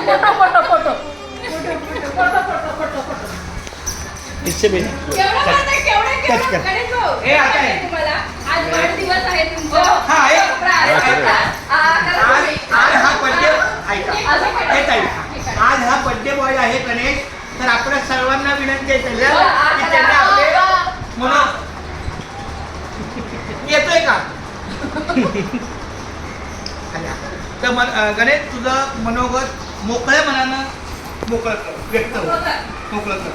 Photo photo इससे भी touch कर हे आता आहे आज वाढदिवस आहे तुमचा हा हे आज हा बर्थडे ऐका हे ताई आज हा बर्थडे बॉय आहे गणेश तर आपल्या सर्वांना विनंती आहे की त्यांनी आपले म्हणून येतोय का तर गणेश तुझं मनोगत मोकळ्या मनानं मोकळं कर व्यक्त हो मोकळं कर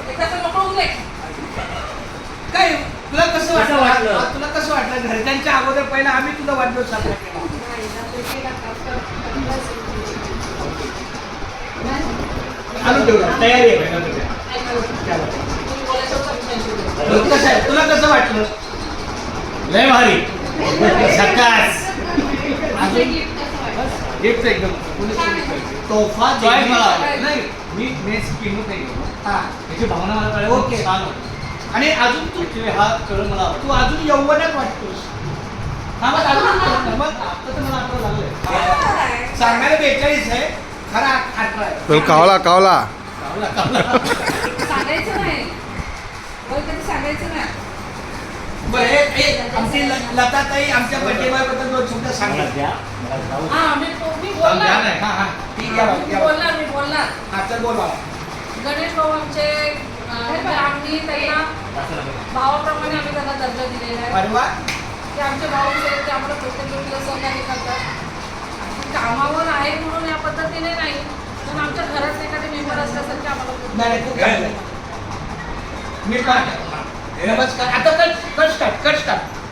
काय तुला कसं वाटलं तुला कसं वाटलं घरच्यांच्या अगोदर पहिला आम्ही तुझा वाढदिवस साजरा केला आणून ठेवला तयारी आहे कसं आहे तुला कसं वाटलं लय भारी झकास गिफ्ट एकदम तोफा चॉईस मला नाही मी किंमत नाही घेऊ. हा याची भावना मला कळली ओके. छान होती. आणि अजून तू Actually हा कळून मला आवडतो. तू अजून यौवनात वाटतोस हा मग अजून मग आता तर मला आठवण लागलंय सांगायला 42 आहे खरा 18 आहे तो कावला कावला सांगायचं नाही कधी सांगायचं नाही बरं हे आमची लताताई आमच्या बर्थडे बॉय बद्दल 2 शब्द सांगा हा मी बोलणार हा हा ठीक आहे मी बोलणार हा चल बोल बाबा गणेश भाऊ आमचे आम्ही त्यांना भावाप्रमाणे आम्ही त्यांना दर्जा दिलेला आहे अरे वा ते आमचे भाऊ आहेत ते आम्हाला प्रत्येक गोष्टीला सहकार्य करतात कामावर आहे म्हणून या पद्धतीने नाही पण आमच्या घरात एखादे मेंबर असल्यासारखे आम्हाला नाही खूप चांगलं आहे. मी पण नमस्कार आता कट स्टार्ट